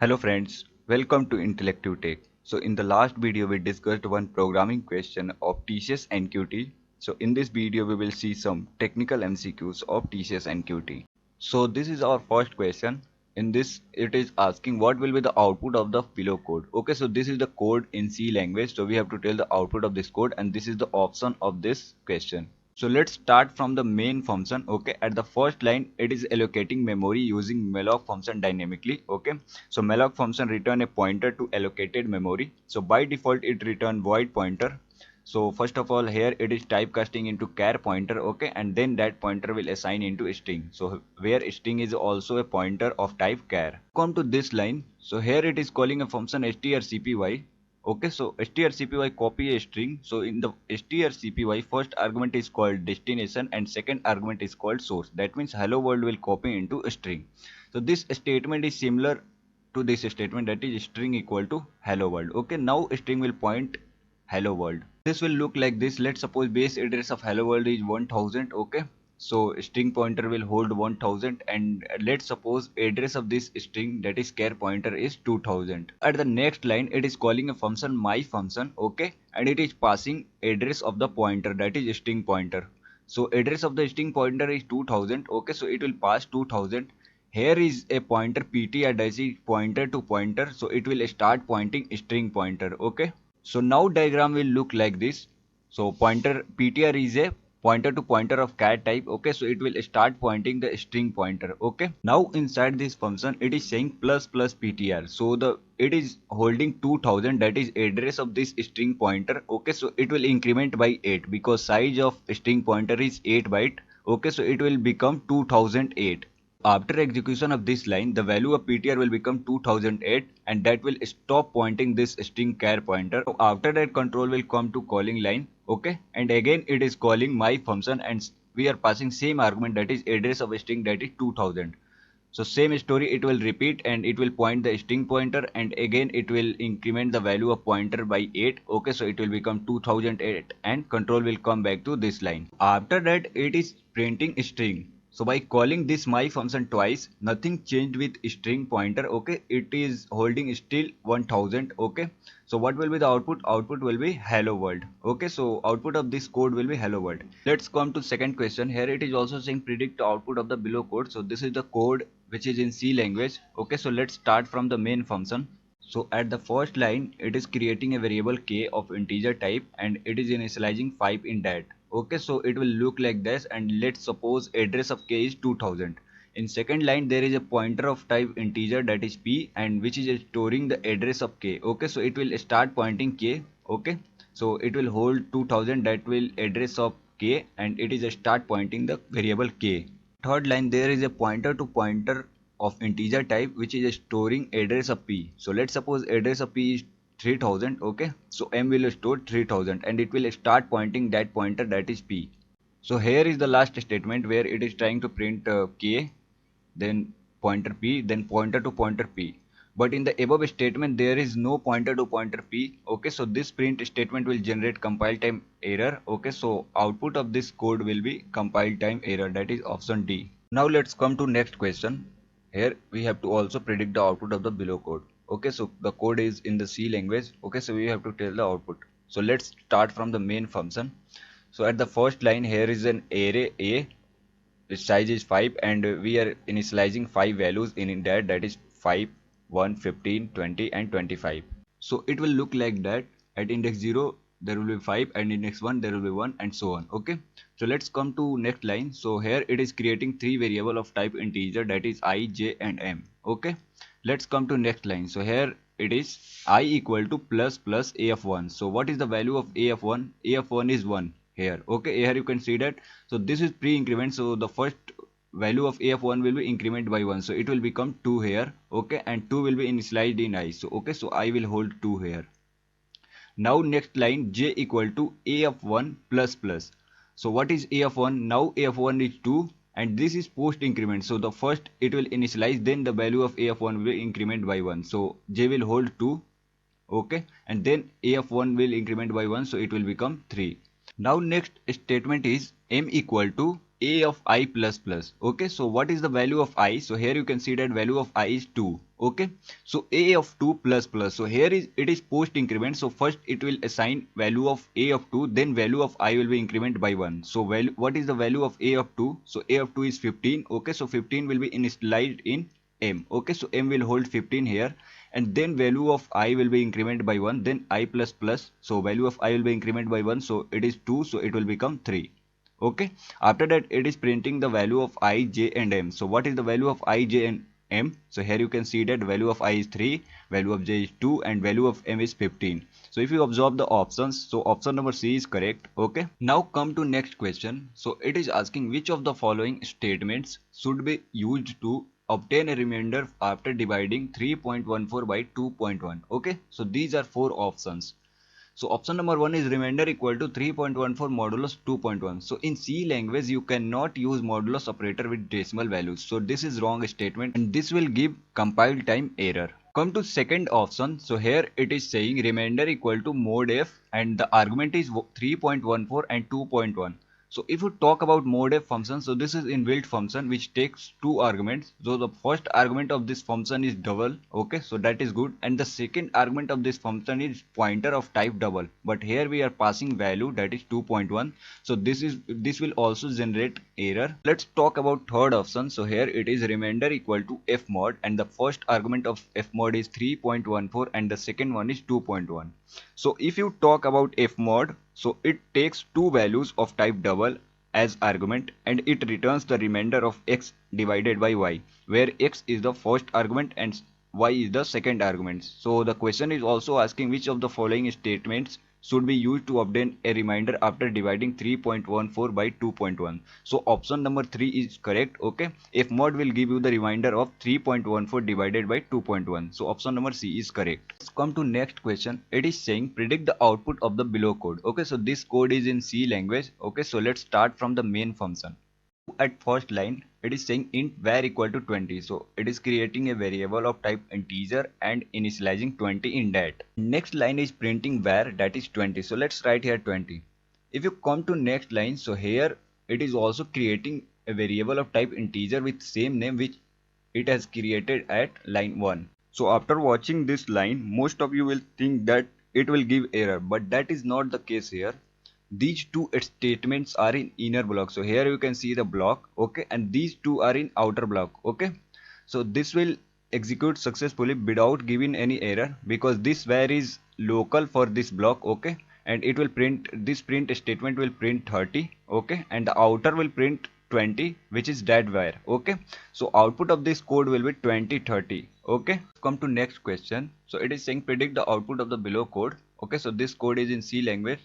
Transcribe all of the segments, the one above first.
Hello friends, welcome to Intellective Tech. So in the last video we discussed one programming question of TCS NQT. So in this video we will see some technical MCQs of TCS NQT. So this is our first question. In this it is asking what will be the output of the below code. Okay, so this is the code in C language. So we have to tell the output of this code and this is the option of this question. So let's start from the main function. Okay, at the first line it is allocating memory using malloc function dynamically. Okay, so malloc function return a pointer to allocated memory. So by default it return void pointer. So first of all here it is typecasting into char pointer. Okay, and then that pointer will assign into string. So where string is also a pointer of type char. Come to this line. So here it is calling a function strcpy. Okay, so strcpy copy a string. So in the strcpy first argument is called destination and second argument is called source. That means hello world will copy into a string. So this statement is similar to this statement, that is string equal to hello world. Okay, now string will point hello world. This will look like this. Let's suppose base address of hello world is 1000. Okay, so string pointer will hold 1000 and let's suppose address of this string, that is char pointer, is 2000. At the next line it is calling a function my function. Okay, and it is passing address of the pointer, that is string pointer. So address of the string pointer is 2000. Okay, so it will pass 2000. Here is a pointer ptr, that is pointer to pointer, so it will start pointing string pointer. Okay, so now diagram will look like this. So pointer ptr is a pointer to pointer of char type. Okay, so it will start pointing the string pointer. Okay, now inside this function it is saying plus plus ptr. So the it is holding 2000, that is address of this string pointer. Okay, so it will increment by 8 because size of string pointer is 8 byte. Okay, so it will become 2008. After execution of this line, the value of ptr will become 2008 and that will stop pointing this string char pointer. So after that control will come to calling line. Okay, and again it is calling my function and we are passing same argument, that is address of a string, that is 2000. So same story it will repeat and it will point the string pointer and again it will increment the value of pointer by 8. Okay, so it will become 2008 and control will come back to this line. After that it is printing string. So by calling this my function twice, nothing changed with string pointer. Okay, it is holding still 1000. Okay, so what will be the output? Output will be hello world. Okay, so output of this code will be hello world. Let's come to second question. Here it is also saying predict the output of the below code. So this is the code which is in C language. Okay, so let's start from the main function. So at the first line it is creating a variable k of integer type and it is initializing 5 in that. Okay, so it will look like this and let's suppose address of k is 2000. In second line there is a pointer of type integer, that is p, and which is storing the address of k. Okay, so it will start pointing k. Okay, so it will hold 2000, that will address of k, and it is a start pointing the variable k. Third line there is a pointer to pointer of integer type which is storing address of p. So let's suppose address of p is 3000. Okay, so m will store 3000 and it will start pointing that pointer, that is p. So here is the last statement where it is trying to print k, then pointer p, then pointer to pointer p. But in the above statement there is no pointer to pointer p. Okay, so this print statement will generate compile time error. Okay, so output of this code will be compile time error, that is option D. Now let's come to next question. Here we have to also predict the output of the below code. Okay, so the code is in the C language. Okay, so we have to tell the output. So let's start from the main function. So at the first line here is an array A, its size is 5 and we are initializing 5 values in that, that is 5, 1, 15, 20 and 25. So it will look like that. At index 0 there will be 5 and index 1 there will be 1 and so on. Okay, so let's come to next line. So here it is creating 3 variable of type integer, that is I, j and m. Okay, let's come to next line. So here it is I equal to plus plus a of 1. So what is the value of a of 1? A of 1 is 1 here. Okay, here you can see that. So this is pre-increment, so the first value of a of 1 will be increment by 1, so it will become 2 here. Okay, and 2 will be initialized in I. So okay, so I will hold 2 here. Now next line, j equal to a of 1 plus plus. So what is a of 1? Now a of 1 is 2 and this is post increment, so the first it will initialize, then the value of a of 1 will increment by 1, so j will hold 2. Okay, and then a of 1 will increment by 1, so it will become 3. Now next statement is m equal to a of I plus plus. Okay, so what is the value of I? So here you can see that value of I is 2. Okay, so a of 2 plus plus. So here is it is post increment. So first it will assign value of a of 2, then value of I will be increment by 1. So value, what is the value of a of 2? So a of 2 is 15. Okay, so 15 will be initialized in m. Okay, so m will hold 15 here, and then value of I will be increment by 1, then I plus plus. So value of I will be increment by 1, so it is 2, so it will become 3. Okay, after that it is printing the value of I, j and m. So what is the value of I, j and m? So here you can see that value of I is 3, value of j is 2, and value of m is 15. So if you observe the options, so option number C is correct. Okay, now come to next question. So it is asking which of the following statements should be used to obtain a remainder after dividing 3.14 by 2.1. Okay, so these are 4 options. So option number 1 is remainder equal to 3.14 modulus 2.1. So in C language you cannot use modulus operator with decimal values. So this is wrong statement and this will give compile time error. Come to second option. So here it is saying remainder equal to mod f and the argument is 3.14 and 2.1. So if you talk about mod f function, so this is inbuilt function which takes 2 arguments. So the first argument of this function is double. Okay, so that is good, and the second argument of this function is pointer of type double, but here we are passing value that is 2.1. so this will also generate error. Let's talk about third option. So here it is remainder equal to f mod, and the first argument of f mod is 3.14 and the second one is 2.1. So if you talk about f mod, so it takes 2 values of type double as argument and it returns the remainder of x divided by y, where x is the first argument and y is the second argument. So the question is also asking which of the following statements should be used to obtain a remainder after dividing 3.14 by 2.1. So option number 3 is correct. Okay, f mod will give you the remainder of 3.14 divided by 2.1. So option number C is correct. Let's come to next question. It is saying predict the output of the below code. Okay, so this code is in C language. Okay, so let's start from the main function. At first line it is saying int var equal to 20. So it is creating a variable of type integer and initializing 20 in that. Next line is printing var, that is 20. So let's write here 20. If you come to next line, so here it is also creating a variable of type integer with same name which it has created at line 1. So after watching this line, most of you will think that it will give error, but that is not the case here. These two statements are in inner block. So here you can see the block. Okay, and these two are in outer block. Okay, so this will execute successfully without giving any error because this var is local for this block. Okay, and it will print, this print statement will print 30. Okay, and the outer will print 20, which is that var. Okay, so output of this code will be 20 30. Okay, come to next question. So it is saying predict the output of the below code. Okay, so this code is in C language.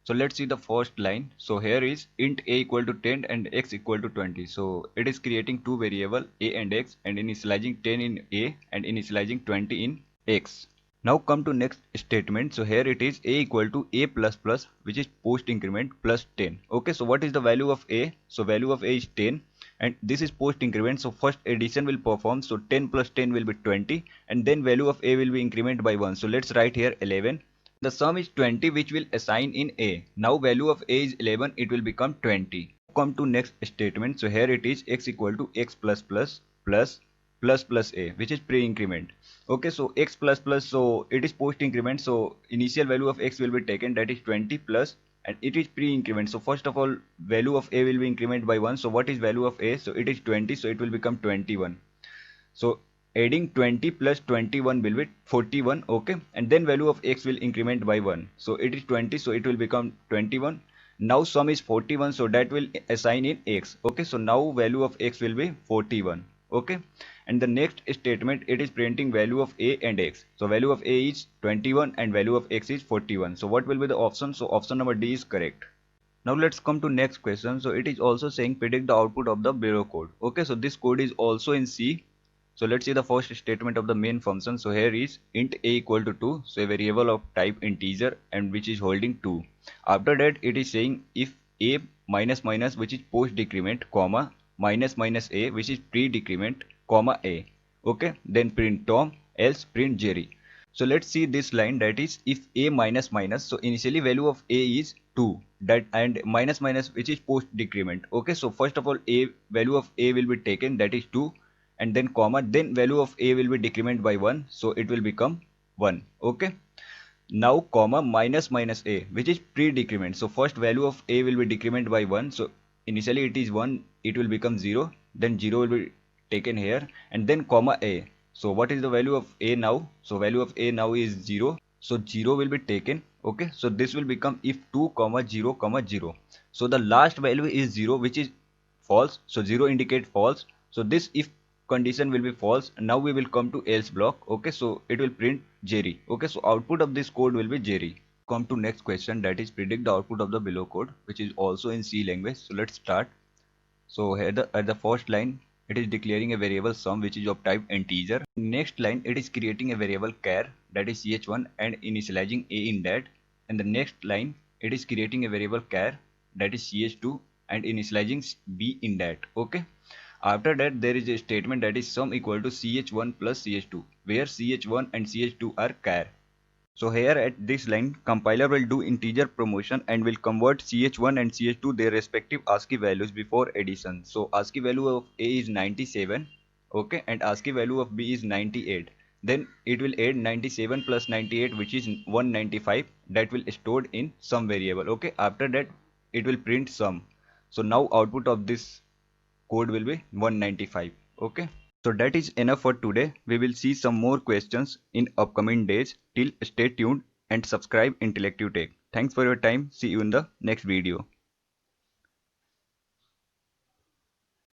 So let's see the first line. So here is int a equal to 10 and x equal to 20. So it is creating two variable a and x and initializing 10 in a and initializing 20 in x. Now come to next statement. So here it is a equal to a plus plus, which is post increment, plus 10. Okay, so what is the value of a? So value of a is 10 and this is post increment. So first addition will perform. So 10 plus 10 will be 20 and then value of a will be increment by 1. So let's write here 11. The sum is 20 which will assign in a. Now value of a is 11, it will become 20. Come to next statement. So here it is x equal to x plus plus plus plus plus a, which is pre-increment. Okay, so x plus plus, so it is post increment. So initial value of x will be taken, that is 20 plus, and it is pre-increment. So first of all value of a will be increment by 1. So what is value of a? So it is 20, so it will become 21. So adding 20 plus 21 will be 41. Okay, and then value of x will increment by 1. So it is 20, so it will become 21. Now sum is 41, so that will assign in x. Okay, so now value of x will be 41. Okay, and the next statement, it is printing value of a and x. So value of a is 21 and value of x is 41. So what will be the option? So option number D is correct. Now let's come to next question. So it is also saying predict the output of the below code. Okay, so this code is also in C. So let's see the first statement of the main function. So here is int a equal to 2. So a variable of type integer and which is holding 2. After that it is saying if a minus minus, which is post decrement, comma minus minus a, which is pre decrement, comma a. Okay, then print Tom, else print Jerry. So let's see this line, that is if a minus minus, so initially value of a is 2, that and minus minus which is post decrement. Okay, so first of all a value of a will be taken, that is 2, and then comma, then value of a will be decrement by 1, so it will become 1. Okay, now comma minus minus a which is pre-decrement, so first value of a will be decrement by 1, so initially it is 1, it will become 0, then 0 will be taken here, and then comma a. So what is the value of a now? So value of a now is 0, so 0 will be taken. Okay, so this will become if 2 comma 0 comma 0, so the last value is 0 which is false, so 0 indicate false, so this if condition will be false. Now we will come to else block. Okay, so it will print Jerry. Okay, so output of this code will be Jerry. Come to next question, that is predict the output of the below code, which is also in C language. So let's start. So here at the first line it is declaring a variable sum which is of type integer. Next line it is creating a variable char, that is ch1, and initializing a in that, and the next line it is creating a variable char, that is ch2, and initializing b in that. Okay, after that there is a statement, that is sum equal to ch1 plus ch2, where ch1 and ch2 are char. So here at this line, compiler will do integer promotion and will convert ch1 and ch2 their respective ASCII values before addition. So ASCII value of A is 97, okay, and ASCII value of B is 98. Then it will add 97 plus 98, which is 195, that will stored in sum variable. Okay, after that it will print sum. So now output of this code will be 195. Okay. So that is enough for today. We will see some more questions in upcoming days. Till stay tuned and subscribe Intellective Tech. Thanks for your time. See you in the next video.